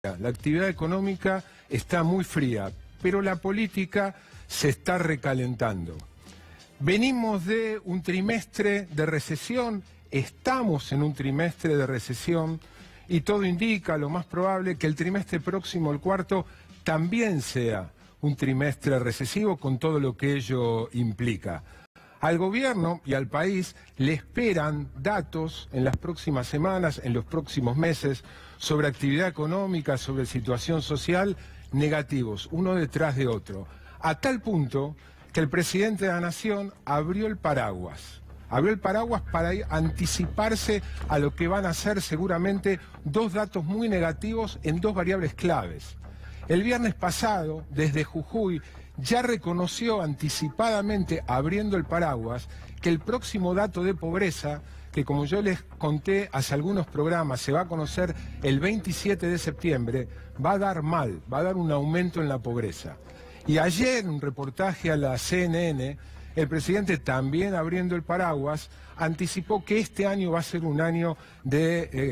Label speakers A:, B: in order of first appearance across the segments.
A: La actividad económica está muy fría, pero la política se está recalentando. Venimos de un trimestre de recesión, estamos en un trimestre de recesión y todo indica, lo más probable, que el trimestre próximo, el cuarto, también sea un trimestre recesivo con todo lo que ello implica. Al gobierno y al país le esperan datos en las próximas semanas, en los próximos meses, sobre actividad económica, sobre situación social, negativos, uno detrás de otro. A tal punto que el presidente de la Nación abrió el paraguas para anticiparse a lo que van a ser seguramente dos datos muy negativos en dos variables claves. El viernes pasado, desde Jujuy, ya reconoció anticipadamente, abriendo el paraguas, que el próximo dato de pobreza, que como yo les conté hace algunos programas, se va a conocer el 27 de septiembre, va a dar mal, va a dar un aumento en la pobreza. Y ayer, en un reportaje a la CNN, el presidente, también abriendo el paraguas, anticipó que este año va a ser un año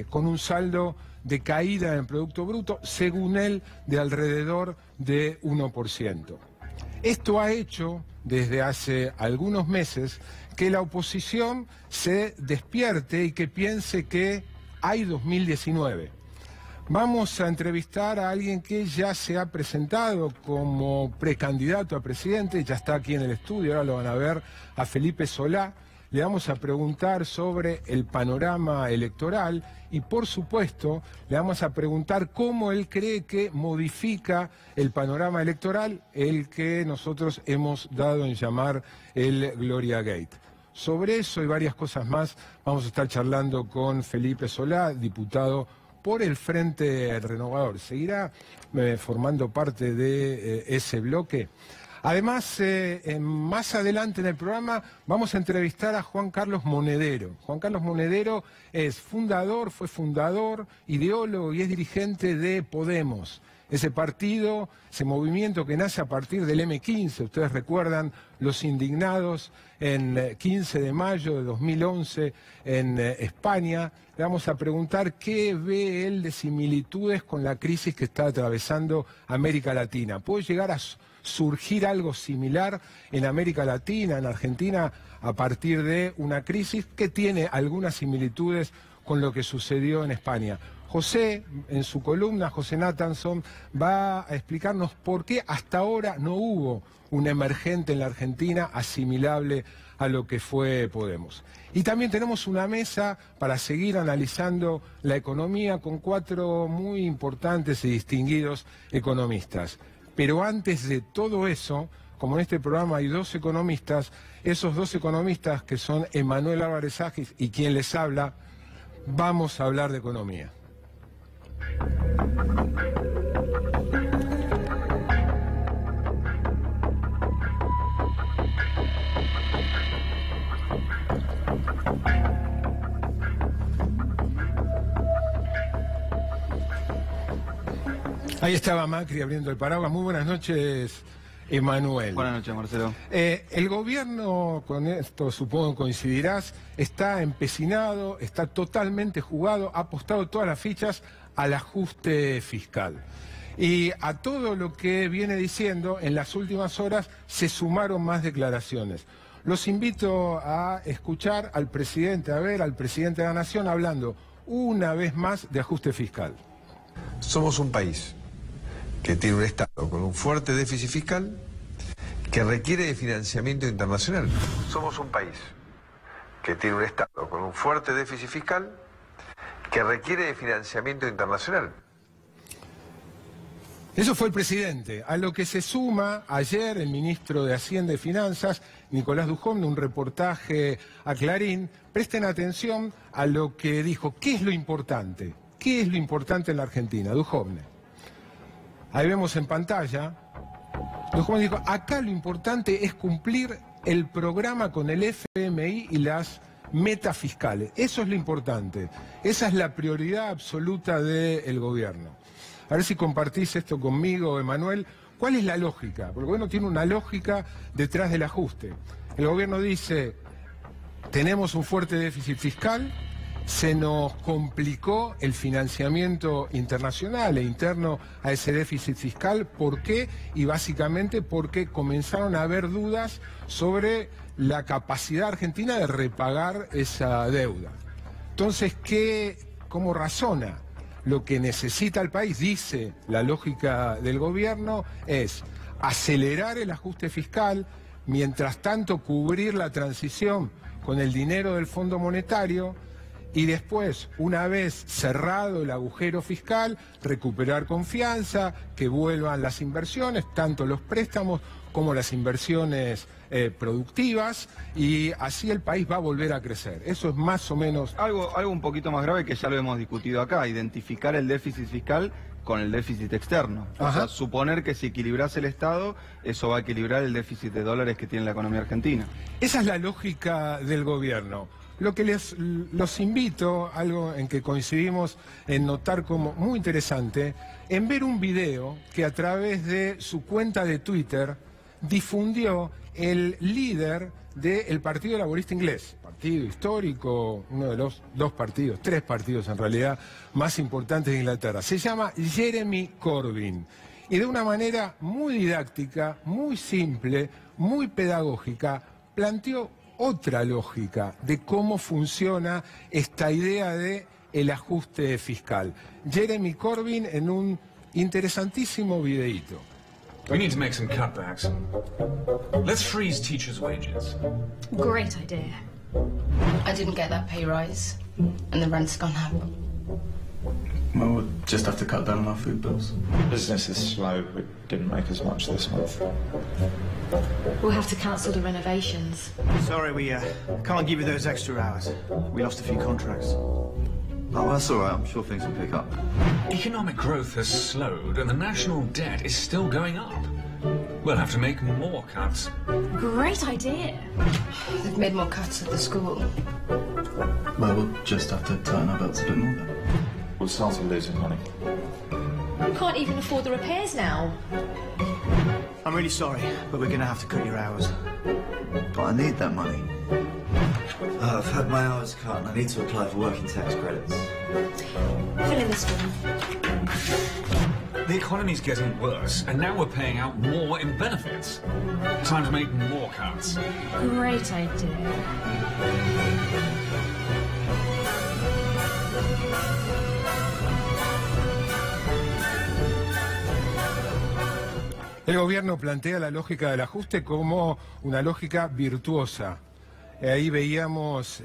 A: con un saldo de caída en el Producto Bruto, según él, de alrededor de 1%. Esto ha hecho, desde hace algunos meses, que la oposición se despierte y que piense que hay 2019. Vamos a entrevistar a alguien que ya se ha presentado como precandidato a presidente, ya está aquí en el estudio, ahora lo van a ver, a Felipe Solá. Le vamos a preguntar sobre el panorama electoral y, por supuesto, le vamos a preguntar cómo él cree que modifica el panorama electoral, el que nosotros hemos dado en llamar el Gloria Gate. Sobre eso y varias cosas más vamos a estar charlando con Felipe Solá, diputado por el Frente Renovador. Seguirá formando parte de ese bloque. Además, más adelante en el programa vamos a entrevistar a Juan Carlos Monedero. Juan Carlos Monedero fue fundador, ideólogo y es dirigente de Podemos. Ese partido, ese movimiento que nace a partir del M15, ustedes recuerdan los indignados en 15 de mayo de 2011 en España. Le vamos a preguntar qué ve él de similitudes con la crisis que está atravesando América Latina. ¿Puede llegar a surgir algo similar en América Latina, en Argentina, a partir de una crisis que tiene algunas similitudes con lo que sucedió en España? José, en su columna, José Nathanson, va a explicarnos por qué hasta ahora no hubo un emergente en la Argentina asimilable a lo que fue Podemos. Y también tenemos una mesa para seguir analizando la economía con cuatro muy importantes y distinguidos economistas. Pero antes de todo eso, como en este programa hay dos economistas, esos dos economistas que son Emanuel Álvarez Agis y quien les habla, vamos a hablar de economía. Ahí estaba Macri abriendo el paraguas. Muy buenas noches, Emanuel.
B: Buenas noches, Marcelo.
A: El gobierno, con esto supongo coincidirás, está empecinado, está totalmente jugado, ha apostado todas las fichas al ajuste fiscal. Y a todo lo que viene diciendo, en las últimas horas se sumaron más declaraciones. Los invito a escuchar al presidente, al presidente de la Nación hablando una vez más de ajuste fiscal.
C: Somos un país que tiene un Estado con un fuerte déficit fiscal que requiere de financiamiento internacional. Somos un país que tiene un Estado con un fuerte déficit fiscal que requiere de financiamiento internacional.
A: Eso fue el presidente, a lo que se suma ayer el ministro de Hacienda y Finanzas, Nicolás Dujovne, un reportaje a Clarín. Presten atención a lo que dijo. ¿Qué es lo importante? ¿Qué es lo importante en la Argentina? Dujovne. Ahí vemos en pantalla. Dujovne dijo, acá lo importante es cumplir el programa con el FMI y las metas fiscales. Eso es lo importante. Esa es la prioridad absoluta del gobierno. A ver si compartís esto conmigo, Emanuel. ¿Cuál es la lógica? Porque el gobierno tiene una lógica detrás del ajuste. El gobierno dice, tenemos un fuerte déficit fiscal, se nos complicó el financiamiento internacional e interno a ese déficit fiscal. ¿Por qué? Y básicamente porque comenzaron a haber dudas sobre la capacidad argentina de repagar esa deuda. Entonces, ¿cómo razona? Lo que necesita el país, dice la lógica del gobierno, es acelerar el ajuste fiscal, mientras tanto cubrir la transición con el dinero del Fondo Monetario y después, una vez cerrado el agujero fiscal, recuperar confianza, que vuelvan las inversiones, tanto los préstamos como las inversiones productivas, y así el país va a volver a crecer. Eso es más o menos...
B: Algo un poquito más grave que ya lo hemos discutido acá, identificar el déficit fiscal con el déficit externo. O sea, suponer que si equilibrase el Estado, eso va a equilibrar el déficit de dólares que tiene la economía argentina.
A: Esa es la lógica del gobierno. Lo que los invito, algo en que coincidimos en notar como muy interesante, en ver un video que a través de su cuenta de Twitter difundió el líder del Partido Laborista Inglés, partido histórico, uno de los tres partidos en realidad más importantes de Inglaterra. Se llama Jeremy Corbyn y de una manera muy didáctica, muy simple, muy pedagógica, planteó otra lógica de cómo funciona esta idea de el ajuste fiscal. Jeremy Corbyn en un interesantísimo videíto.
D: We need to make some cutbacks. Let's freeze teachers' wages.
E: Great idea. I didn't get that pay rise, and the rent's gone up.
F: Well, we'll just have to cut down on our food bills.
G: Business is slow. We didn't make as much this month.
E: We'll have to cancel the renovations.
H: Sorry, we can't give you those extra hours. We lost a few contracts.
F: Oh, that's all right. I'm sure things will pick up.
D: Economic growth has slowed and the national debt is still going up. We'll have to make more cuts.
E: Great idea.
I: They've made more cuts at the school.
F: Well, we'll just have to tighten our belts a bit more then.
G: We'll start losing money.
E: We can't even afford the repairs now.
H: I'm really sorry, but we're going to have to cut your hours.
F: But I need that money. I've had my hours cut and I need to apply for working tax credits.
E: Fill in this form.
D: The economy's getting worse, and now we're paying out more in benefits. Time to make more cuts.
E: Great idea.
A: El gobierno plantea la lógica del ajuste como una lógica virtuosa. Ahí veíamos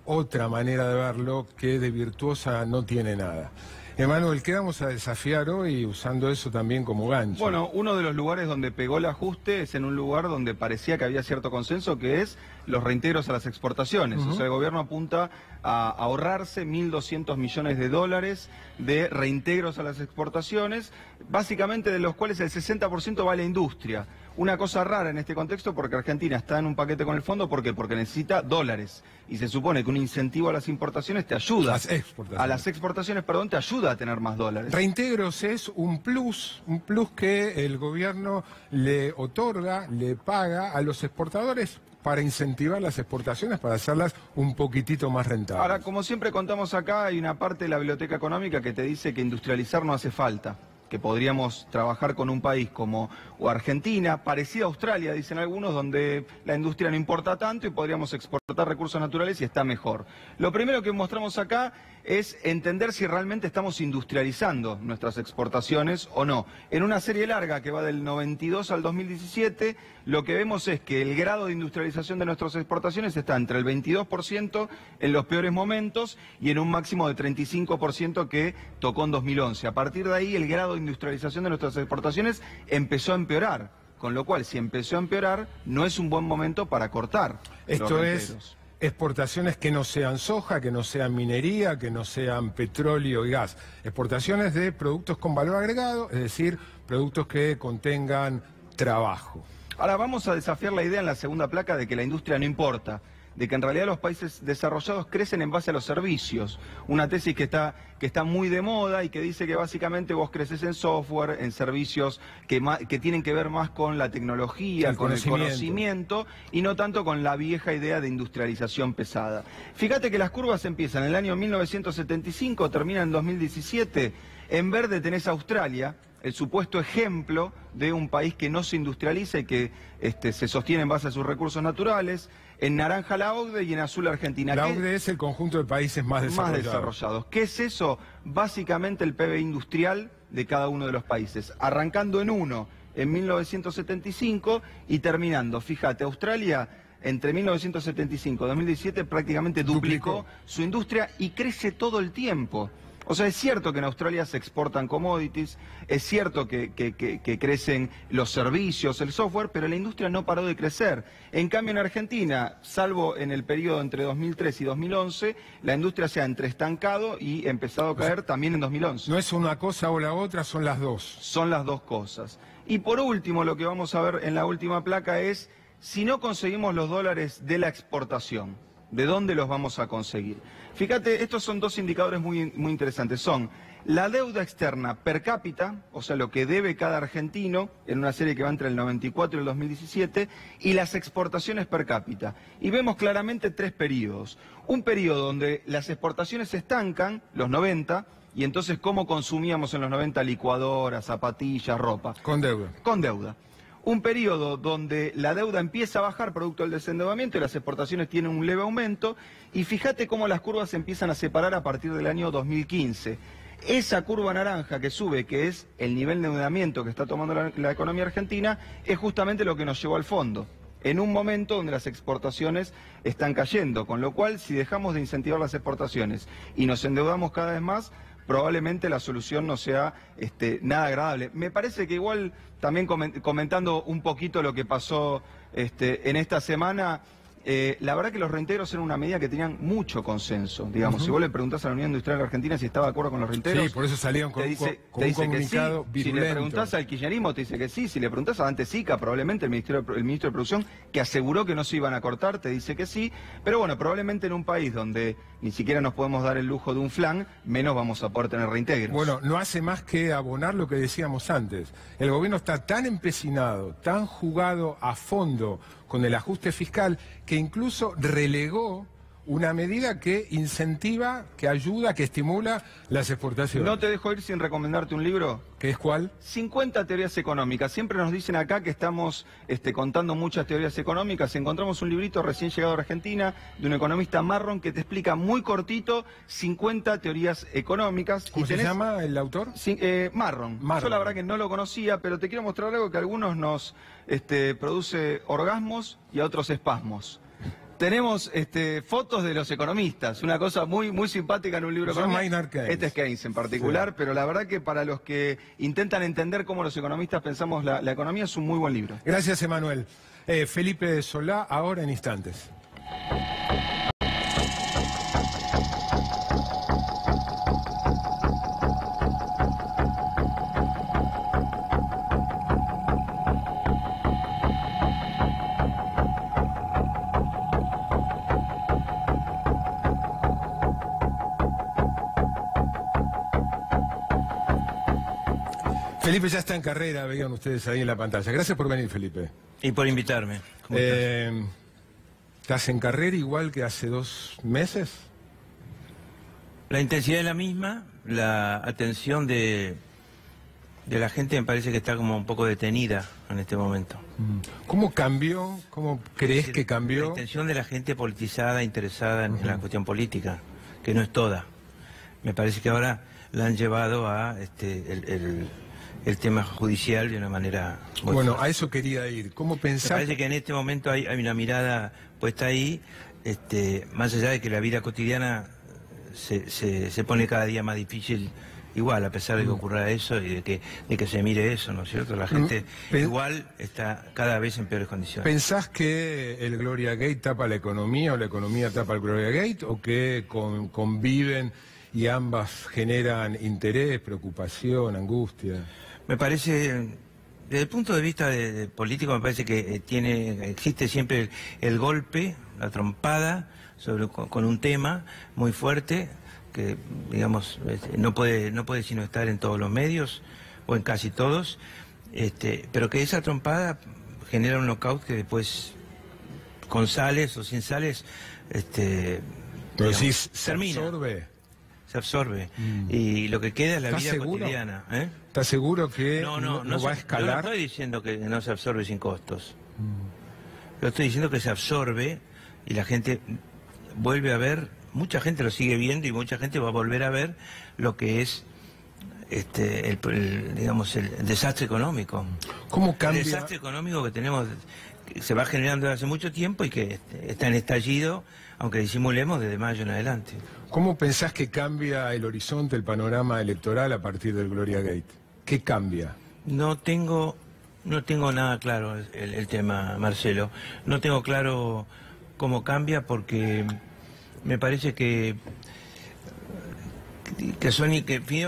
A: otra manera de verlo que de virtuosa no tiene nada. Emanuel, ¿qué vamos a desafiar hoy usando eso también como gancho?
B: Bueno, uno de los lugares donde pegó el ajuste es en un lugar donde parecía que había cierto consenso, que es los reintegros a las exportaciones. O sea, el gobierno apunta a ahorrarse 1.200 millones de dólares de reintegros a las exportaciones, básicamente de los cuales el 60% va a la industria. Una cosa rara en este contexto porque Argentina está en un paquete con el fondo, ¿por qué? Porque necesita dólares. Y se supone que un incentivo a las importaciones te ayuda. A las exportaciones, perdón, te ayuda a tener más dólares.
A: Reintegros es un plus que el gobierno le otorga, le paga a los exportadores para incentivar las exportaciones, para hacerlas un poquitito más rentables.
B: Ahora, como siempre contamos acá, hay una parte de la biblioteca económica que te dice que industrializar no hace falta, que podríamos trabajar con un país como Argentina, parecida a Australia, dicen algunos, donde la industria no importa tanto y podríamos exportar recursos naturales y está mejor. Lo primero que mostramos acá es entender si realmente estamos industrializando nuestras exportaciones o no. En una serie larga que va del 92 al 2017, lo que vemos es que el grado de industrialización de nuestras exportaciones está entre el 22% en los peores momentos y en un máximo de 35% que tocó en 2011. A partir de ahí, el grado de industrialización de nuestras exportaciones empezó a empeorar, con lo cual si empezó a empeorar no es un buen momento para cortar.
A: Esto es exportaciones que no sean soja, que no sean minería, que no sean petróleo y gas. Exportaciones de productos con valor agregado, es decir, productos que contengan trabajo.
B: Ahora vamos a desafiar la idea en la segunda placa de que la industria no importa. de que en realidad los países desarrollados crecen en base a los servicios. Una tesis que está muy de moda y que dice que básicamente vos creces en software, en servicios que tienen que ver más con la tecnología, con el conocimiento y no tanto con la vieja idea de industrialización pesada. Fíjate que las curvas empiezan en el año 1975, terminan en 2017. En verde tenés Australia, el supuesto ejemplo de un país que no se industrializa y que se sostiene en base a sus recursos naturales. En naranja la OCDE y en azul Argentina.
A: La OCDE es el conjunto de países más desarrollados.
B: ¿Qué es eso? Básicamente el PBI industrial de cada uno de los países. Arrancando en uno en 1975 y terminando. Fíjate, Australia entre 1975 y 2017 prácticamente duplicó su industria y crece todo el tiempo. O sea, es cierto que en Australia se exportan commodities, es cierto que crecen los servicios, el software, pero la industria no paró de crecer. En cambio, en Argentina, salvo en el periodo entre 2003 y 2011, la industria se ha entreestancado y empezado a caer también en 2011.
A: No es una cosa o la otra, son las dos.
B: Son las dos cosas. Y por último, lo que vamos a ver en la última placa es, si no conseguimos los dólares de la exportación, ¿de dónde los vamos a conseguir? Fíjate, estos son dos indicadores muy interesantes. Son la deuda externa per cápita, o sea, lo que debe cada argentino, en una serie que va entre el 94 y el 2017, y las exportaciones per cápita. Y vemos claramente tres periodos. Un periodo donde las exportaciones se estancan, los 90, y entonces ¿cómo consumíamos en los 90 licuadoras, zapatillas, ropa?
A: Con deuda.
B: Con deuda. Un periodo donde la deuda empieza a bajar producto del desendeudamiento y las exportaciones tienen un leve aumento, y fíjate cómo las curvas se empiezan a separar a partir del año 2015. Esa curva naranja que sube, que es el nivel de endeudamiento que está tomando la economía argentina, es justamente lo que nos llevó al fondo, en un momento donde las exportaciones están cayendo, con lo cual si dejamos de incentivar las exportaciones y nos endeudamos cada vez más, probablemente la solución no sea nada agradable. Me parece que igual, también comentando un poquito lo que pasó en esta semana, la verdad que los reintegros eran una medida que tenían mucho consenso. Digamos, si vos le preguntás a la Unión Industrial Argentina si estaba de acuerdo con los reintegros...
A: Sí, por eso salieron con un comunicado virulento.
B: Si le preguntás al kirchnerismo te dice que sí, si le preguntás a Dante Sica, probablemente el ministro de Producción, que aseguró que no se iban a cortar, te dice que sí. Pero bueno, probablemente en un país donde ni siquiera nos podemos dar el lujo de un flan, menos vamos a poder tener reintegros.
A: Bueno, no hace más que abonar lo que decíamos antes. El gobierno está tan empecinado, tan jugado a fondo con el ajuste fiscal, que incluso relegó una medida que incentiva, que ayuda, que estimula las exportaciones.
B: No te dejo ir sin recomendarte un libro.
A: ¿Qué es cuál?
B: 50 teorías económicas. Siempre nos dicen acá que estamos contando muchas teorías económicas. Encontramos un librito recién llegado a Argentina de un economista marrón que te explica muy cortito 50 teorías económicas.
A: ¿Cómo se llama el autor?
B: Marrón. Yo la verdad que no lo conocía, pero te quiero mostrar algo que a algunos nos produce orgasmos y a otros espasmos. Tenemos fotos de los economistas, una cosa muy simpática en un libro económico. Este es Keynes en particular, sí. Pero la verdad que para los que intentan entender cómo los economistas pensamos la economía es un muy buen libro.
A: Gracias, Emanuel. Felipe Solá, ahora en instantes. Felipe ya está en carrera, veían ustedes ahí en la pantalla. Gracias por venir, Felipe.
J: Y por invitarme. ¿Cómo estás?
A: ¿Estás en carrera igual que hace 2 meses?
J: La intensidad es la misma, la atención de la gente me parece que está como un poco detenida en este momento.
A: ¿Cómo cambió? ¿Cómo crees que cambió?
J: La atención de la gente politizada, interesada en la cuestión política, que no es toda. Me parece que ahora la han llevado a el tema judicial de una manera...
A: Bueno, a eso quería ir. ¿Cómo pensás?
J: Me parece que en este momento hay una mirada puesta ahí, más allá de que la vida cotidiana se pone cada día más difícil, igual, a pesar de que ocurra eso y de que se mire eso, ¿no es cierto? La gente igual está cada vez en peores condiciones.
A: ¿Pensás que el Gloria Gate tapa la economía o la economía tapa el Gloria Gate, o que conviven y ambas generan interés, preocupación, angustia?
J: Me parece desde el punto de vista de político me parece que existe siempre el golpe, la trompada con un tema muy fuerte que, digamos, no puede sino estar en todos los medios o en casi todos, pero que esa trompada genera un knockout que después, con sales o sin sales,
A: pero sí se absorbe.
J: Se absorbe. Y lo que queda es la vida cotidiana.
A: ¿Estás seguro que no va a escalar?
J: Yo no estoy diciendo que no se absorbe sin costos. Yo estoy diciendo que se absorbe y la gente vuelve a ver, mucha gente lo sigue viendo y mucha gente va a volver a ver lo que es digamos, el desastre económico.
A: ¿Cómo cambia?
J: El desastre económico que tenemos, que se va generando desde hace mucho tiempo y que está en estallido, aunque disimulemos desde mayo en adelante.
A: ¿Cómo pensás que cambia el horizonte, el panorama electoral a partir del Gloria Gate? ¿Qué cambia?
J: No tengo nada claro el tema, Marcelo. No tengo claro cómo cambia porque me parece que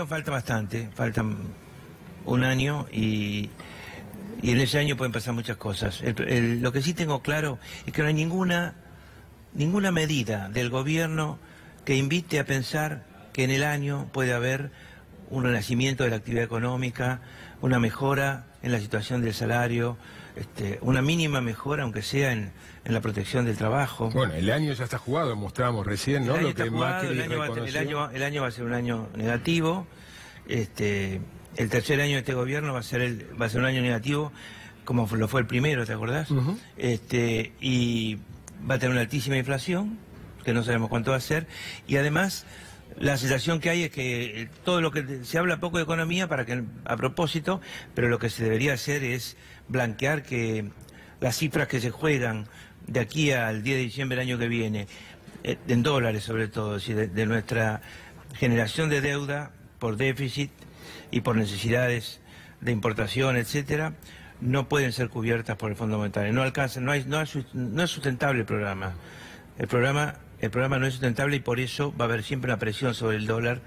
J: falta bastante, faltan un año y en ese año pueden pasar muchas cosas. Lo que sí tengo claro es que no hay ninguna medida del gobierno que invite a pensar que en el año puede haber un renacimiento de la actividad económica, una mejora en la situación del salario, una mínima mejora, aunque sea en la protección del trabajo.
A: Bueno, el año ya está jugado, mostrábamos recién, ¿no?
J: El año va a ser un año negativo. El tercer año de este gobierno va a ser un año negativo, como lo fue el primero, ¿te acordás? Y va a tener una altísima inflación, que no sabemos cuánto va a ser, y además la sensación que hay es que todo lo que se habla poco de economía a propósito, pero lo que se debería hacer es blanquear que las cifras que se juegan de aquí al 10 de diciembre del año que viene, en dólares sobre todo, es decir, de nuestra generación de deuda por déficit y por necesidades de importación, etcétera, no pueden ser cubiertas por el Fondo Monetario. No alcanzan, no es sustentable el programa. El programa no es sustentable y por eso va a haber siempre una presión sobre el dólar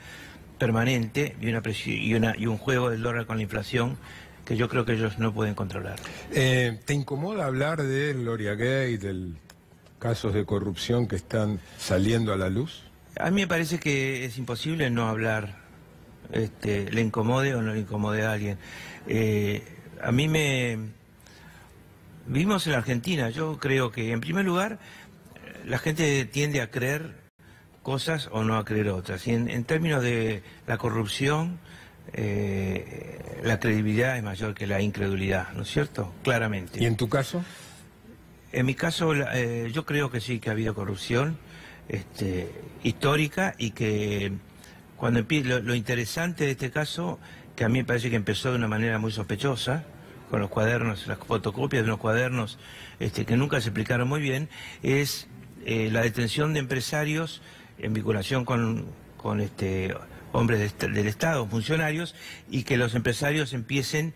J: permanente y un juego del dólar con la inflación que yo creo que ellos no pueden controlar.
A: ¿Te incomoda hablar de Gloria Gate, de casos de corrupción que están saliendo a la luz?
J: A mí me parece que es imposible no hablar, le incomode o no le incomode a alguien. Vivimos en la Argentina, yo creo que en primer lugar la gente tiende a creer cosas o no a creer otras. Y en términos de la corrupción, la credibilidad es mayor que la incredulidad, ¿no es cierto? Claramente.
A: ¿Y en tu caso?
J: En mi caso, yo creo que sí, que ha habido corrupción histórica y que lo interesante de este caso, que a mí me parece que empezó de una manera muy sospechosa, con los cuadernos, las fotocopias de unos cuadernos que nunca se explicaron muy bien, es la detención de empresarios en vinculación con hombres del Estado, funcionarios, y que los empresarios empiecen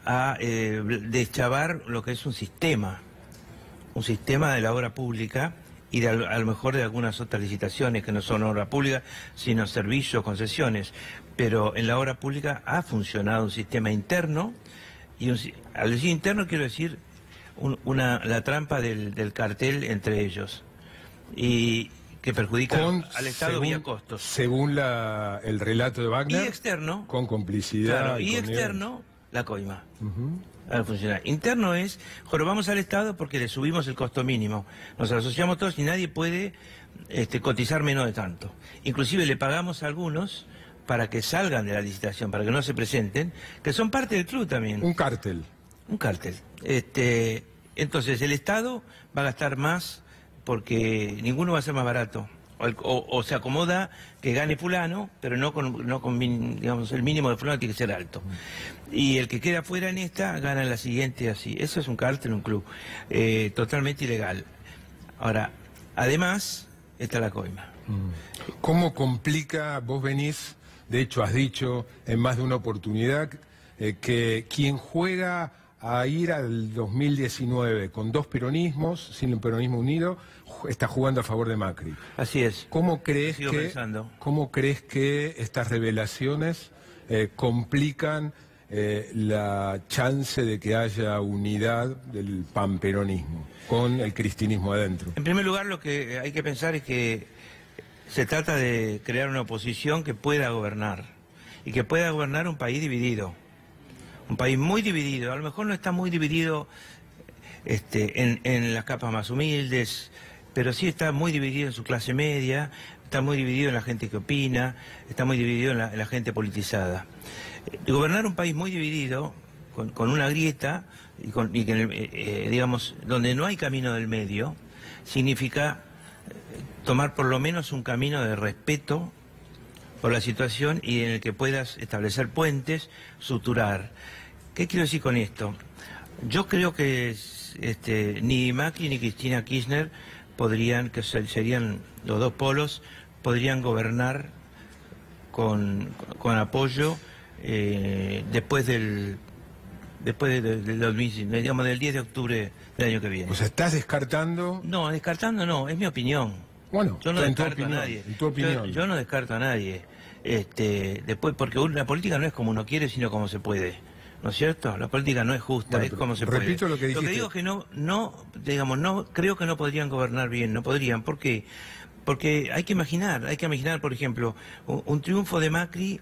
J: a deschavar lo que es un sistema de la obra pública y a lo mejor de algunas otras licitaciones que no son obra pública, sino servicios, concesiones. Pero en la obra pública ha funcionado un sistema interno, y al decir interno quiero decir la trampa del cartel entre ellos, y que perjudica al Estado vía costos.
A: Según el relato de Wagner.
J: Y externo.
A: Con complicidad.
J: Claro, y externo, la coima. Al funcionar. Interno es, jorobamos al Estado porque le subimos el costo mínimo. Nos asociamos todos y nadie puede cotizar menos de tanto. Inclusive le pagamos a algunos para que salgan de la licitación, para que no se presenten, que son parte del club también.
A: Un cártel.
J: Un cártel. Entonces el Estado va a gastar más porque ninguno va a ser más barato. O se acomoda que gane fulano, pero no con digamos, el mínimo de fulano tiene que ser alto. Y el que queda fuera en esta, gana en la siguiente así. Eso es un cártel, un club. Totalmente ilegal. Ahora, además, está la coima.
A: ¿Cómo complica, vos venís, de hecho has dicho en más de una oportunidad, que quien juega a ir al 2019 con dos peronismos, sin el peronismo unido, está jugando a favor de Macri?
J: Así es.
A: ¿Cómo crees que estas revelaciones complican la chance de que haya unidad del panperonismo con el cristinismo adentro?
J: En primer lugar, lo que hay que pensar es que se trata de crear una oposición que pueda gobernar, y que pueda gobernar un país dividido, un país muy dividido. A lo mejor no está muy dividido en las capas más humildes, pero sí está muy dividido en su clase media, está muy dividido en la gente que opina, está muy dividido en la gente politizada. Gobernar un país muy dividido, con una grieta, y que, digamos, donde no hay camino del medio, significa tomar por lo menos un camino de respeto por la situación y en el que puedas establecer puentes, suturar. ¿Qué quiero decir con esto? Yo creo que ni Macri ni Cristina Kirchner podrían, que serían los dos polos, podrían gobernar con apoyo después del 10 de octubre del año que viene.
A: O sea, ¿estás descartando?
J: No, descartando no, es mi opinión.
A: Bueno,
J: yo no descarto a nadie.
A: En tu opinión.
J: Yo no descarto a nadie. Después, porque la política no es como uno quiere, sino como se puede. ¿No es cierto? La política no es justa,
A: bueno,
J: es como se puede.
A: Repito lo que dijiste.
J: Lo que digo es que no creo que no podrían gobernar bien, no podrían. ¿Por qué? Porque hay que imaginar, por ejemplo, un triunfo de Macri,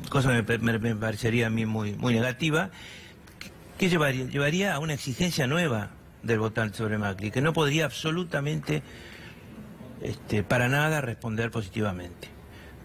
J: cosa que me parecería a mí muy negativa, que llevaría a una exigencia nueva del votante sobre Macri, que no podría absolutamente, para nada responder positivamente.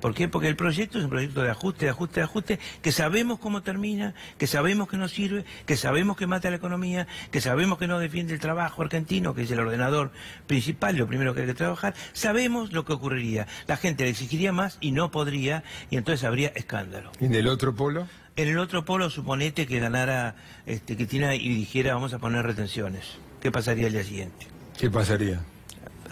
J: ¿Por qué? Porque el proyecto es un proyecto de ajuste, que sabemos cómo termina, que sabemos que no sirve, que sabemos que mata la economía, que sabemos que no defiende el trabajo argentino, que es el ordenador principal, lo primero que hay que trabajar. Sabemos lo que ocurriría. La gente le exigiría más y no podría, y entonces habría escándalo.
A: ¿Y en el otro polo?
J: En el otro polo, suponete que ganara Cristina y dijera vamos a poner retenciones. ¿Qué pasaría el día siguiente?
A: ¿Qué pasaría?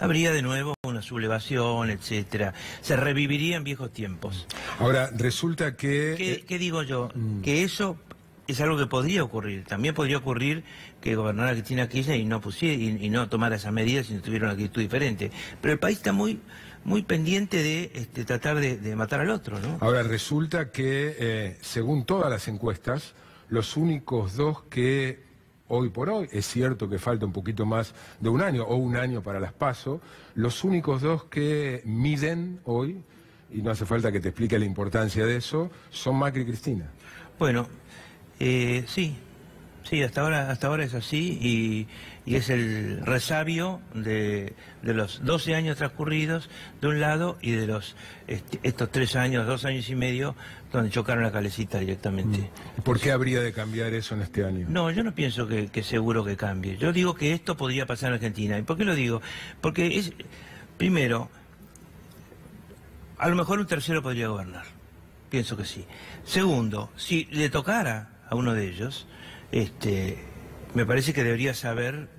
J: Habría de nuevo una sublevación, etcétera. Se revivirían viejos tiempos.
A: Ahora, resulta que...
J: ¿Qué digo yo? Que eso es algo que podría ocurrir. También podría ocurrir que gobernara Cristina Kirchner y no tomara esas medidas si no tuviera una actitud diferente. Pero el país está muy pendiente de tratar de matar al otro, ¿no?
A: Ahora, resulta que, según todas las encuestas, los únicos dos que... Hoy por hoy, es cierto que falta un poquito más de un año, o un año para las PASO, los únicos dos que miden hoy, y no hace falta que te explique la importancia de eso, son Macri y Cristina.
J: Bueno, sí, hasta ahora es así, y es el resabio de los 12 años transcurridos de un lado y de estos 2 años y medio, donde chocaron la calecita directamente.
A: ¿Por qué habría de cambiar eso en este año?
J: No, yo no pienso que seguro que cambie. Yo digo que esto podría pasar en Argentina. ¿Y por qué lo digo? Porque primero, a lo mejor un tercero podría gobernar. Pienso que sí. Segundo, si le tocara a uno de ellos, me parece que debería saber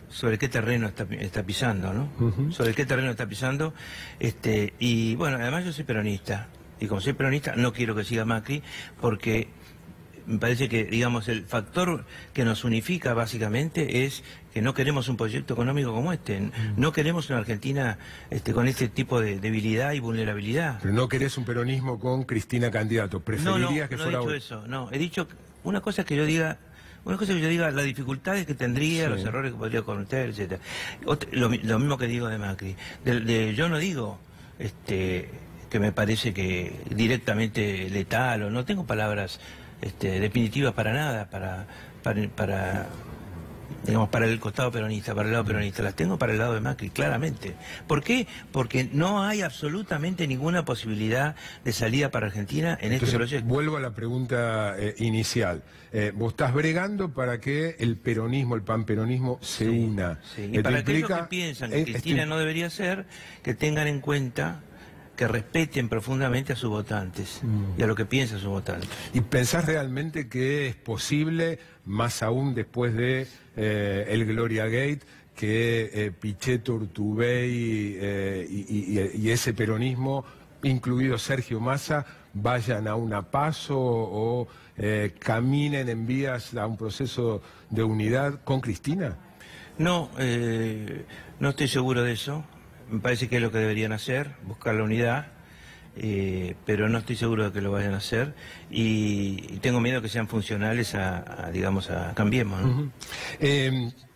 J: sobre qué terreno está pisando, ¿no? Sobre qué terreno está pisando. Y bueno, además yo soy peronista. Y como soy peronista, no quiero que siga Macri, porque me parece que, digamos, el factor que nos unifica básicamente es que no queremos un proyecto económico como este. No queremos una Argentina con este tipo de debilidad y vulnerabilidad.
A: Pero no querés un peronismo con Cristina candidato. ¿Preferirías que fuera...
J: No he dicho eso, no. He dicho, una cosa es que yo diga las dificultades que tendría, los errores que podría cometer, etcétera. Lo mismo que digo de Macri. Yo no digo que me parece que directamente letal, o no tengo palabras definitivas para nada, para el costado peronista, para el lado peronista. Las tengo para el lado de Macri, claramente. ¿Por qué? Porque no hay absolutamente ninguna posibilidad de salida para Argentina en este proyecto.
A: Vuelvo a la pregunta inicial. Vos estás bregando para que el peronismo, el panperonismo, se una.
J: Sí. Y para aquellos que piensan que Cristina no debería ser, que tengan en cuenta que respeten profundamente a sus votantes y a lo que piensan sus votantes.
A: ¿Y pensás realmente que es posible, más aún después de el Gloria Gate, que Pichetto, Urtubey y ese peronismo, incluido Sergio Massa, vayan a una PASO o caminen en vías a un proceso de unidad con Cristina?
J: No, no estoy seguro de eso. Me parece que es lo que deberían hacer, buscar la unidad. pero no estoy seguro de que lo vayan a hacer y tengo miedo que sean funcionales digamos, a Cambiemos, ¿no?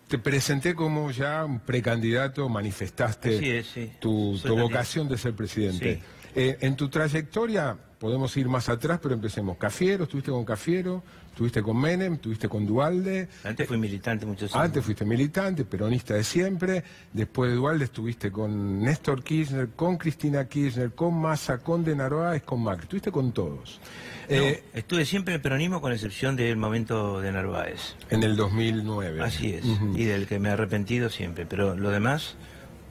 A: Te presenté como ya un precandidato, manifestaste tu vocación de ser presidente.
J: Sí.
A: En tu trayectoria, podemos ir más atrás, pero empecemos. Cafiero, estuviste con Cafiero, estuviste con Menem, estuviste con Duhalde.
J: Antes fui militante muchos años.
A: Antes fuiste militante, peronista de siempre. Después de Duhalde estuviste con Néstor Kirchner, con Cristina Kirchner, con Massa, con De Narváez, con Macri. Estuviste con todos.
J: No, estuve siempre en el peronismo con excepción del momento de Narváez.
A: En el 2009.
J: Así es, y del que me he arrepentido siempre, pero lo demás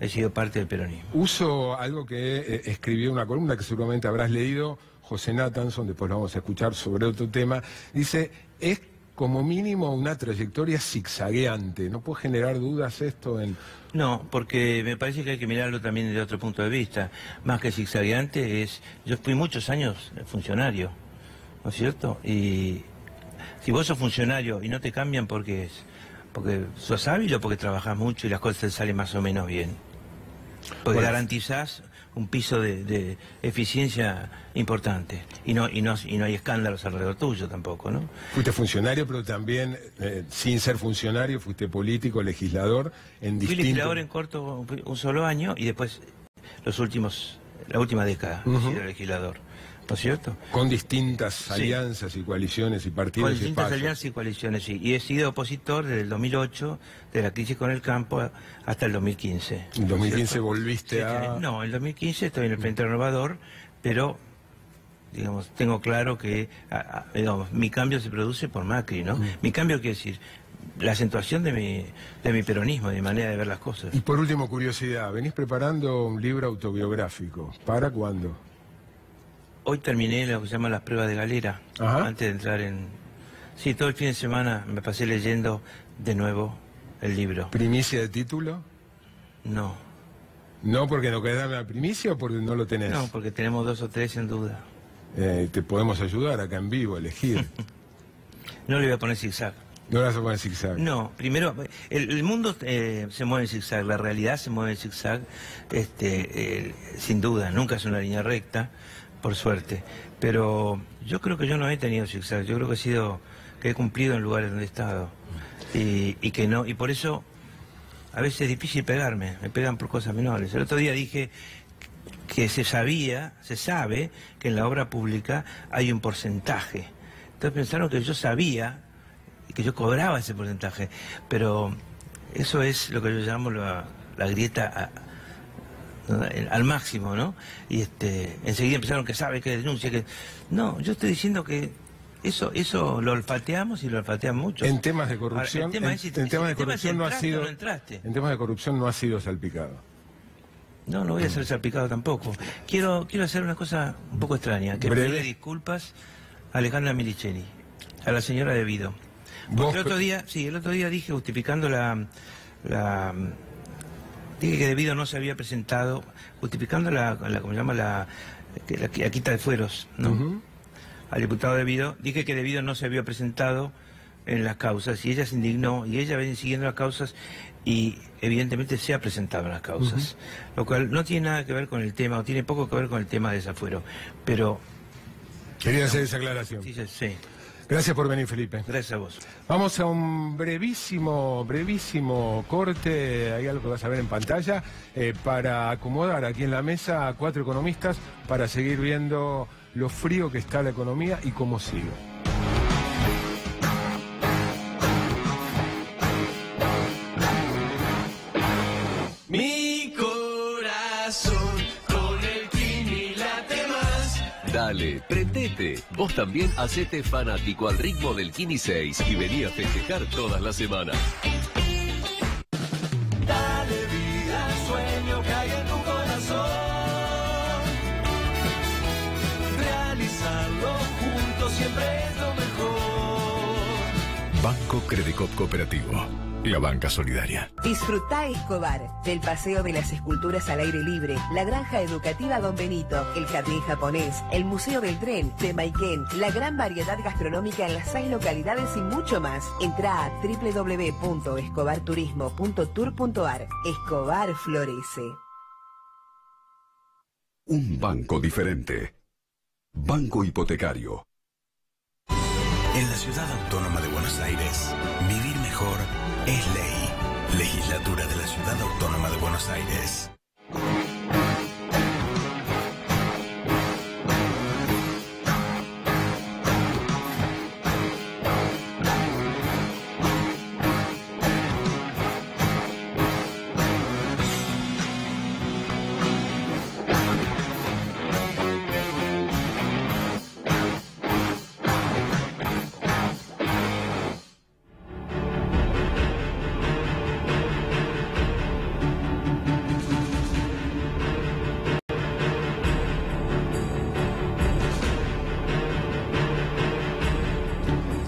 J: he sido parte del peronismo.
A: Uso algo que escribió una columna que seguramente habrás leído, José Nathanson, después lo vamos a escuchar sobre otro tema. Dice, es como mínimo una trayectoria zigzagueante. ¿No puede generar dudas esto en...?
J: No, porque me parece que hay que mirarlo también desde otro punto de vista. Más que zigzagueante es... Yo fui muchos años funcionario, ¿no es cierto? Y si vos sos funcionario y no te cambian porque sos hábil o porque trabajás mucho y las cosas te salen más o menos bien. Porque garantizás un piso de eficiencia importante y no hay escándalos alrededor tuyo tampoco, ¿no?
A: Fuiste funcionario, pero también, sin ser funcionario, fuiste político, legislador en distintos...
J: Fui legislador en corto un solo año y después la última década he sido legislador, ¿no es cierto?
A: Con distintas alianzas y coaliciones y partidos.
J: Con distintas alianzas y coaliciones, sí. Y he sido opositor desde el 2008, de la crisis con el campo, hasta el 2015.
A: ¿En 2015 volviste a...?
J: No, en el 2015 estoy en el Frente Renovador, pero, digamos, tengo claro que, digamos, mi cambio se produce por Macri, ¿no? Mi cambio quiere decir la acentuación de mi peronismo, de mi manera de ver las cosas.
A: Y por último, curiosidad, venís preparando un libro autobiográfico. ¿Para cuándo?
J: Hoy terminé lo que se llama las pruebas de galera, antes de entrar en... Sí, todo el fin de semana me pasé leyendo de nuevo el libro.
A: ¿Primicia de título?
J: No.
A: ¿No porque no querés darme la primicia o porque no lo tenés?
J: No, porque tenemos 2 o 3 en duda.
A: Te podemos ayudar acá en vivo a elegir.
J: No le voy a poner zigzag.
A: ¿No le vas a poner zigzag?
J: No, primero, el mundo se mueve en zigzag, la realidad se mueve en zigzag, sin duda, nunca es una línea recta, por suerte. Pero yo creo que yo no he tenido zigzag, yo creo que he cumplido en lugares donde he estado. Y que no, y por eso a veces es difícil pegarme, me pegan por cosas menores. El otro día dije que se sabe que en la obra pública hay un porcentaje. Entonces pensaron que yo sabía y que yo cobraba ese porcentaje, pero eso es lo que yo llamo la grieta al máximo, ¿no? Y enseguida empezaron que sabe, que denuncia, que... No, yo estoy diciendo que eso lo olfateamos y lo olfatean mucho.
A: En temas de corrupción,
J: en temas de corrupción
A: no ha sido...
J: no entraste.
A: En temas de corrupción no ha sido salpicado.
J: No voy a ser salpicado tampoco. Quiero hacer una cosa un poco extraña, que pedirle disculpas a Alejandra Miliceni, a la señora De Vido. Porque el otro día dije, justificando dije que De Vido no se había presentado, justificando ¿cómo se llama? La quita de fueros, ¿no? Al diputado De Vido, dije que De Vido no se había presentado en las causas y ella se indignó y ella viene siguiendo las causas y evidentemente se ha presentado en las causas, lo cual no tiene nada que ver con el tema, o tiene poco que ver con el tema de desafuero, pero...
A: Quería hacer esa aclaración.
J: Sí.
A: Gracias por venir, Felipe.
J: Gracias a vos.
A: Vamos a un brevísimo corte, hay algo que vas a ver en pantalla, para acomodar aquí en la mesa a 4 economistas para seguir viendo lo frío que está la economía y cómo sigue.
K: Mi corazón con el Kini late más.
L: Dale, prendete. Vos también hacete fanático al ritmo del Kini 6 y vení a festejar todas las semanas.
K: Dale vida al sueño que hay en tu corazón. Realizarlo juntos siempre es lo mejor.
M: Banco Credicop Cooperativo. La banca solidaria.
N: Disfrutá Escobar, del Paseo de las Esculturas al aire libre, la Granja Educativa Don Benito, el Jardín Japonés, el Museo del Tren, de Maiquén, la gran variedad gastronómica en las 6 localidades y mucho más. Entrá a www.escobarturismo.tour.ar. Escobar florece.
M: Un banco diferente. Banco Hipotecario.
O: En la Ciudad Autónoma de Buenos Aires, vivir mejor es ley. Legislatura de la Ciudad Autónoma de Buenos Aires.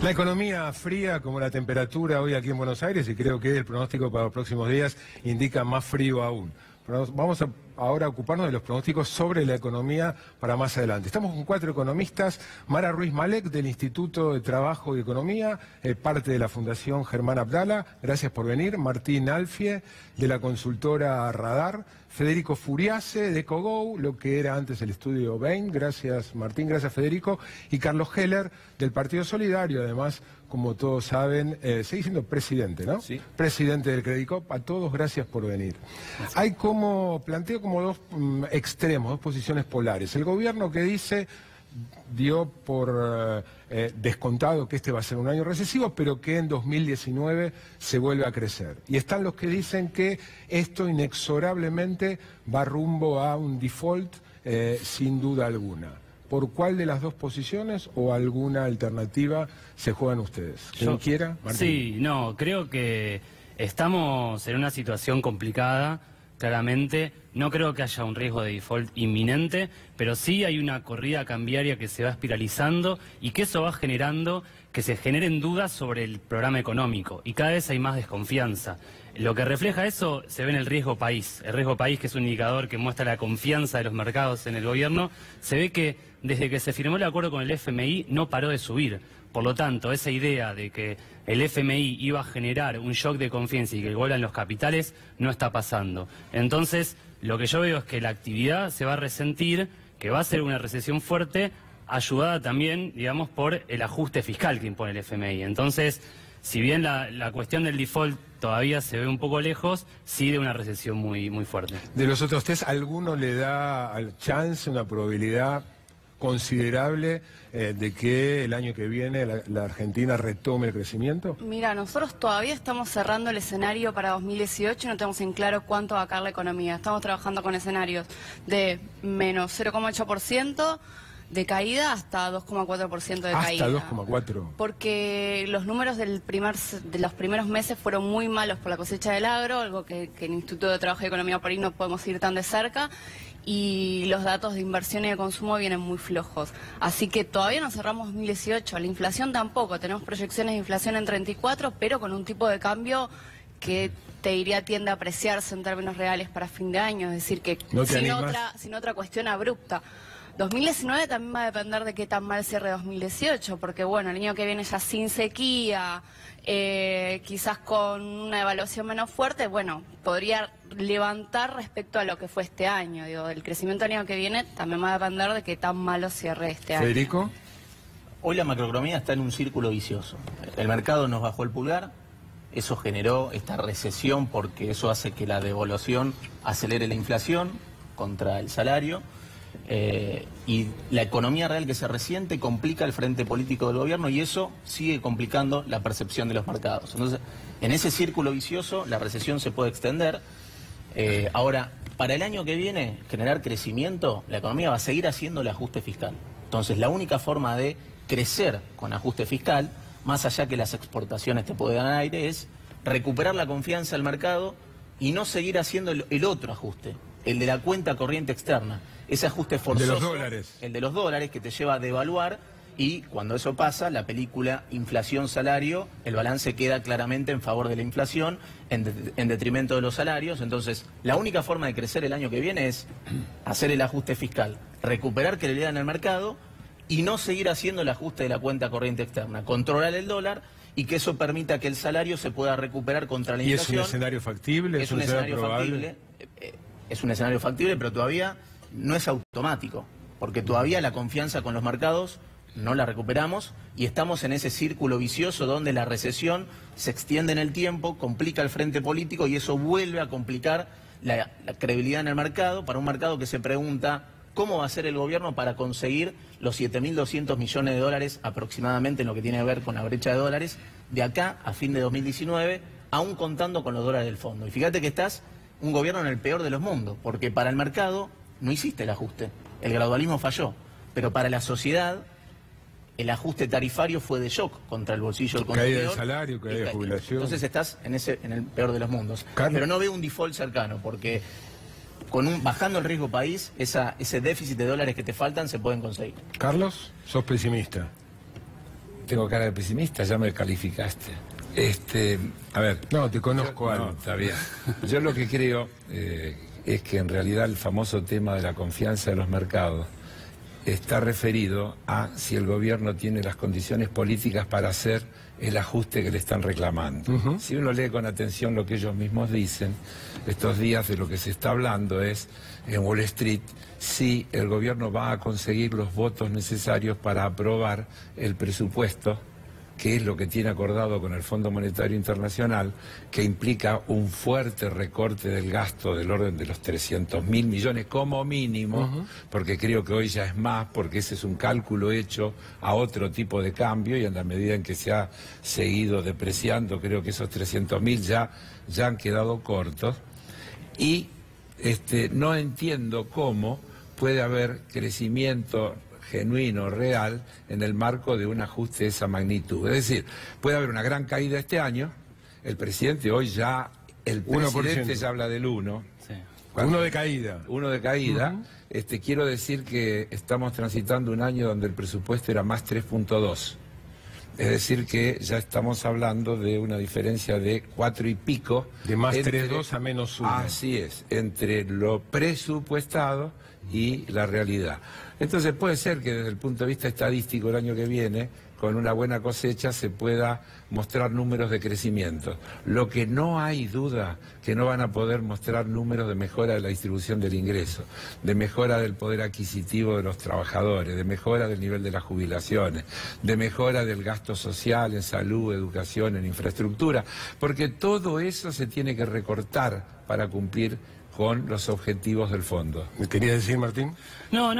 A: La economía fría como la temperatura hoy aquí en Buenos Aires, y creo que el pronóstico para los próximos días indica más frío aún. Pero vamos ahora a ocuparnos de los pronósticos sobre la economía para más adelante. Estamos con 4 economistas: Mara Ruiz Malek del Instituto de Trabajo y Economía, parte de la Fundación Germán Abdala, gracias por venir; Martín Alfie de la consultora Radar; Federico Furiase de Cogou, lo que era antes el estudio Bain, gracias Martín, gracias Federico; y Carlos Heller del Partido Solidario, además, como todos saben, sigue siendo presidente, ¿no? Sí. Presidente del Credicop. A todos, gracias por venir. Gracias. Hay planteo como dos extremos, dos posiciones polares. El gobierno que dio por descontado que este va a ser un año recesivo, pero que en 2019 se vuelve a crecer. Y están los que dicen que esto inexorablemente va rumbo a un default sin duda alguna. ¿Por cuál de las dos posiciones o alguna alternativa se juegan ustedes? ¿Quien quiera? Martín.
P: Sí, no, creo que estamos en una situación complicada, claramente. No creo que haya un riesgo de default inminente, pero sí hay una corrida cambiaria que se va espiralizando y que eso va generando que se generen dudas sobre el programa económico y cada vez hay más desconfianza. Lo que refleja eso se ve en el riesgo país. El riesgo país, que es un indicador que muestra la confianza de los mercados en el gobierno, se ve que desde que se firmó el acuerdo con el FMI no paró de subir. Por lo tanto, esa idea de que el FMI iba a generar un shock de confianza y que vuelan los capitales no está pasando. Entonces, lo que yo veo es que la actividad se va a resentir, que va a ser una recesión fuerte, ayudada también, digamos, por el ajuste fiscal que impone el FMI. Entonces, si bien la cuestión del default todavía se ve un poco lejos, sí de una recesión muy fuerte.
A: De los otros test, ¿alguno le da al chance, una probabilidad considerable de que el año que viene la Argentina retome el crecimiento?
Q: Mira, nosotros todavía estamos cerrando el escenario para 2018 y no tenemos en claro cuánto va a caer la economía. Estamos trabajando con escenarios de menos 0,8% de caída hasta 2,4% de caída.
A: ¿Hasta 2,4%?
Q: Porque los números de los primeros meses fueron muy malos por la cosecha del agro, algo que el Instituto de Trabajo y Economía por ahí no podemos ir tan de cerca, y los datos de inversión y de consumo vienen muy flojos. Así que todavía no cerramos 2018, la inflación tampoco, tenemos proyecciones de inflación en 34, pero con un tipo de cambio que te diría tiende a apreciarse en términos reales para fin de año, es decir, que sin otra cuestión abrupta. 2019 también va a depender de qué tan mal cierre 2018, porque bueno, el año que viene ya sin sequía, quizás con una evaluación menos fuerte, bueno, podría levantar respecto a lo que fue este año. Digo, el crecimiento del año que viene también va a depender de qué tan malo cierre este año.
A: Federico.
R: Hoy la macroeconomía está en un círculo vicioso. El mercado nos bajó el pulgar, eso generó esta recesión porque eso hace que la devaluación acelere la inflación contra el salario. Y la economía real que se resiente complica el frente político del gobierno y eso sigue complicando la percepción de los mercados. Entonces, en ese círculo vicioso la recesión se puede extender. Ahora, para el año que viene, generar crecimiento, la economía va a seguir haciendo el ajuste fiscal. Entonces, la única forma de crecer con ajuste fiscal, más allá que las exportaciones te puedan dar aire, es recuperar la confianza del mercado y no seguir haciendo el otro ajuste, el de la cuenta corriente externa. Ese ajuste forzoso,
A: de los dólares.
R: El de los dólares, que te lleva a devaluar, y cuando eso pasa, la película inflación-salario, el balance queda claramente en favor de la inflación, en detrimento de los salarios. Entonces, la única forma de crecer el año que viene es hacer el ajuste fiscal, recuperar credibilidad en el mercado y no seguir haciendo el ajuste de la cuenta corriente externa, controlar el dólar y que eso permita que el salario se pueda recuperar contra la inflación.
A: ¿Y es un escenario factible?
R: Es un escenario
A: probable?
R: factible. Es un escenario factible, pero todavía no es automático, porque todavía la confianza con los mercados no la recuperamos y estamos en ese círculo vicioso donde la recesión se extiende en el tiempo, complica el frente político y eso vuelve a complicar la credibilidad en el mercado, para un mercado que se pregunta cómo va a ser el gobierno para conseguir los 7.200 millones de dólares aproximadamente en lo que tiene que ver con la brecha de dólares de acá a fin de 2019, aún contando con los dólares del fondo. Y fíjate que estás un gobierno en el peor de los mundos, porque para el mercado no hiciste el ajuste, el gradualismo falló, pero para la sociedad el ajuste tarifario fue de shock contra el bolsillo del consumidor.
A: Caída de salario, caída de jubilación.
R: Entonces estás en el peor de los mundos.
A: Carlos.
R: Pero no veo un default cercano, porque bajando el riesgo país, ese déficit de dólares que te faltan se pueden conseguir.
A: Carlos, sos pesimista.
S: Tengo cara de pesimista, ya me calificaste. A ver.
A: No, te conozco algo.
S: No, está bien. Yo lo que creo es que en realidad el famoso tema de la confianza de los mercados está referido a si el gobierno tiene las condiciones políticas para hacer el ajuste que le están reclamando. Si uno lee con atención lo que ellos mismos dicen, estos días de lo que se está hablando es, en Wall Street, si el gobierno va a conseguir los votos necesarios para aprobar el presupuesto, que es lo que tiene acordado con el Fondo Monetario Internacional, que implica un fuerte recorte del gasto del orden de los 300.000 millones como mínimo, porque creo que hoy ya es más, porque ese es un cálculo hecho a otro tipo de cambio y en la medida en que se ha seguido depreciando, creo que esos 300.000 ya han quedado cortos. Y no entiendo cómo puede haber crecimiento genuino, real, en el marco de un ajuste de esa magnitud. Es decir, puede haber una gran caída este año, el presidente hoy ya, el presidente ya habla del 1.
A: Sí. Uno de caída.
S: Uno de caída. Quiero decir que estamos transitando un año donde el presupuesto era más 3.2. Es decir que ya estamos hablando de una diferencia de 4 y pico.
A: De más 3.2 a menos 1.
S: Así es, entre lo presupuestado y la realidad. Entonces puede ser que desde el punto de vista estadístico el año que viene, con una buena cosecha, se pueda mostrar números de crecimiento. Lo que no hay duda que no van a poder mostrar números de mejora de la distribución del ingreso, de mejora del poder adquisitivo de los trabajadores, de mejora del nivel de las jubilaciones, de mejora del gasto social en salud, educación, en infraestructura, porque todo eso se tiene que recortar para cumplir con los objetivos del fondo.
A: ¿Me querías decir, Martín?
P: No,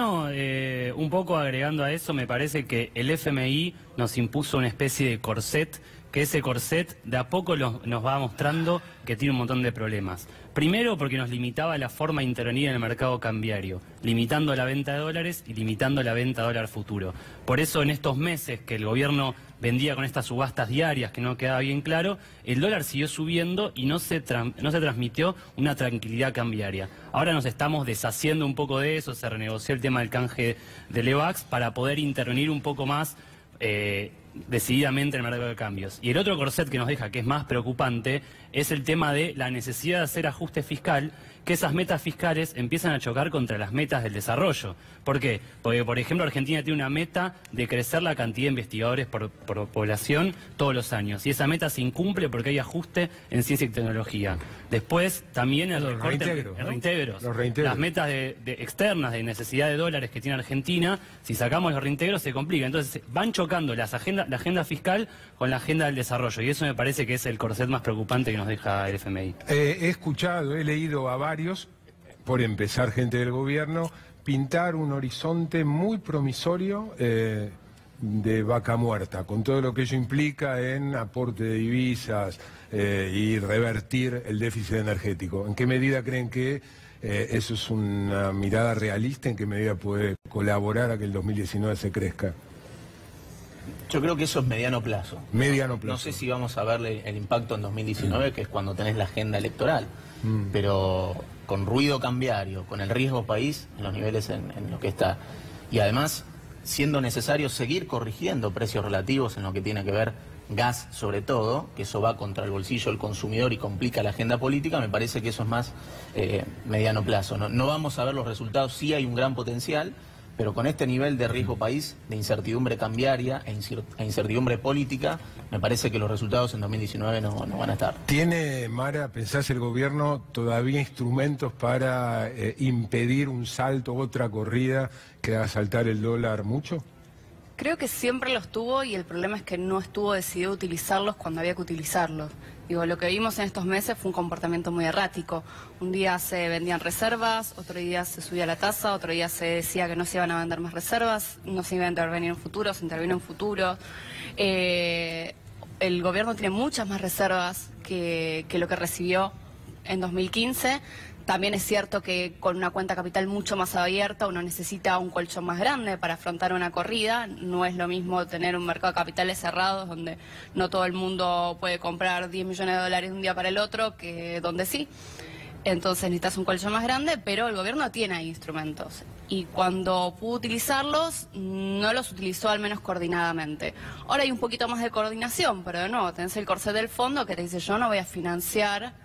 P: un poco agregando a eso, me parece que el FMI nos impuso una especie de corset, que ese corset de a poco nos va mostrando que tiene un montón de problemas. Primero porque nos limitaba la forma de intervenir en el mercado cambiario, limitando la venta de dólares y limitando la venta de dólar futuro. Por eso en estos meses que el gobierno vendía con estas subastas diarias que no quedaba bien claro, el dólar siguió subiendo y no se transmitió una tranquilidad cambiaria. Ahora nos estamos deshaciendo un poco de eso, se renegoció el tema del canje del EVAX para poder intervenir un poco más decididamente en el mercado de cambios. Y el otro corset que nos deja, que es más preocupante, es el tema de la necesidad de hacer ajuste fiscal, que esas metas fiscales empiezan a chocar contra las metas del desarrollo. ¿Por qué? Porque, por ejemplo, Argentina tiene una meta de crecer la cantidad de investigadores por población todos los años, y esa meta se incumple porque hay ajuste en ciencia y tecnología. Después, también el reintegros. Las metas externas de necesidad de dólares que tiene Argentina, si sacamos los reintegros se complica. Entonces, van chocando la agenda fiscal con la agenda del desarrollo, y eso me parece que es el corset más preocupante que nos deja el FMI.
A: He escuchado, he leído a varios, por empezar gente del gobierno, pintar un horizonte muy promisorio de vaca muerta, con todo lo que ello implica en aporte de divisas y revertir el déficit energético. ¿En qué medida creen que eso es una mirada realista? ¿En qué medida puede colaborar a que el 2019 se crezca?
R: Yo creo que eso es mediano plazo.
A: Mediano plazo.
R: No sé si vamos a verle el impacto en 2019, que es cuando tenés la agenda electoral, pero con ruido cambiario, con el riesgo país en los niveles en los que está, y además siendo necesario seguir corrigiendo precios relativos en lo que tiene que ver gas sobre todo, que eso va contra el bolsillo del consumidor y complica la agenda política, me parece que eso es más mediano plazo. No vamos a ver los resultados, sí hay un gran potencial, Pero con este nivel de riesgo país, de incertidumbre cambiaria e incertidumbre política, me parece que los resultados en 2019 no van a estar.
A: ¿Tiene, Mara, pensás el gobierno todavía instrumentos para impedir un salto, otra corrida que haga saltar el dólar mucho?
Q: Creo que siempre los tuvo y el problema es que no estuvo decidido utilizarlos cuando había que utilizarlos. Digo, lo que vimos en estos meses fue un comportamiento muy errático. Un día se vendían reservas, otro día se subía la tasa, otro día se decía que no se iban a vender más reservas, no se iba a intervenir en futuro, se intervino en futuro. El gobierno tiene muchas más reservas que lo que recibió en 2015. También es cierto que con una cuenta capital mucho más abierta uno necesita un colchón más grande para afrontar una corrida. No es lo mismo tener un mercado de capitales cerrados donde no todo el mundo puede comprar 10 millones de dólares de un día para el otro, que donde sí. Entonces necesitas un colchón más grande, pero el gobierno tiene ahí instrumentos. Y cuando pudo utilizarlos, no los utilizó al menos coordinadamente. Ahora hay un poquito más de coordinación, pero de nuevo tenés el corset del fondo que te dice yo no voy a financiar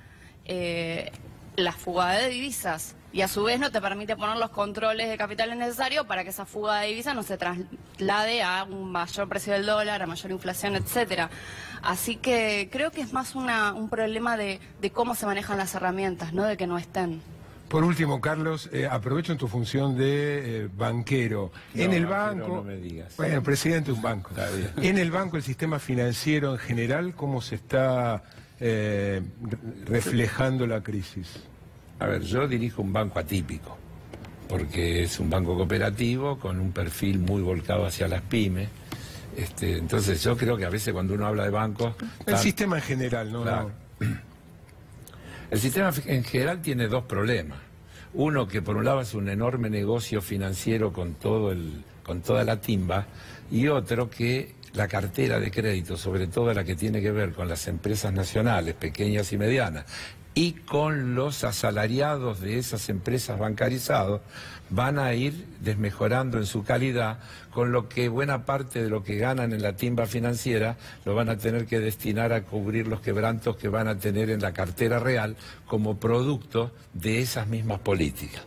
Q: la fuga de divisas y a su vez no te permite poner los controles de capitales necesarios para que esa fuga de divisas no se traslade a un mayor precio del dólar, a mayor inflación, etcétera. Así que creo que es más un problema de cómo se manejan las herramientas, no de que no estén.
A: Por último, Carlos, aprovecho en tu función de banquero.
S: No,
A: en el
S: banquero
A: banco,
S: no me digas.
A: Bueno, presidente de un banco. En el banco, el sistema financiero en general, ¿cómo se está reflejando la crisis?
S: A ver, yo dirijo un banco atípico, porque es un banco cooperativo con un perfil muy volcado hacia las pymes. Entonces yo creo que a veces cuando uno habla de bancos...
A: El sistema en general, ¿no?
S: Claro. El sistema en general tiene dos problemas. Uno, que por un lado es un enorme negocio financiero con toda la timba, y otro que la cartera de crédito, sobre todo la que tiene que ver con las empresas nacionales, pequeñas y medianas, y con los asalariados de esas empresas bancarizados, van a ir desmejorando en su calidad, con lo que buena parte de lo que ganan en la timba financiera lo van a tener que destinar a cubrir los quebrantos que van a tener en la cartera real como producto de esas mismas políticas.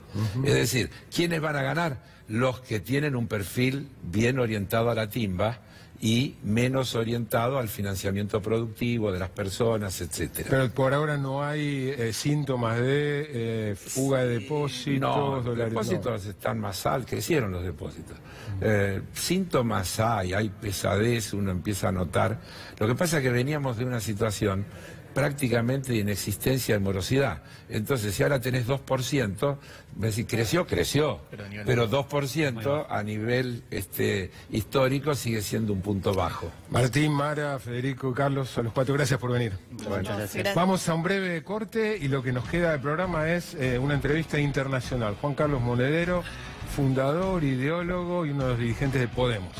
S: Es decir, ¿quiénes van a ganar? Los que tienen un perfil bien orientado a la timba y menos orientado al financiamiento productivo de las personas, etcétera.
A: Pero por ahora no hay síntomas de fuga de depósitos,
S: no,
A: dólares.
S: Los depósitos están más altos, crecieron los depósitos. Síntomas hay pesadez, uno empieza a notar. Lo que pasa es que veníamos de una situación prácticamente de inexistencia de morosidad. Entonces, si ahora tenés 2%, decir, creció, pero 2% a nivel histórico sigue siendo un punto bajo.
A: Martín, Mara, Federico, Carlos, a los cuatro, gracias por venir.
Q: Muchas gracias.
A: Vamos a un breve corte y lo que nos queda del programa es una entrevista internacional. Juan Carlos Monedero, fundador, ideólogo y uno de los dirigentes de Podemos.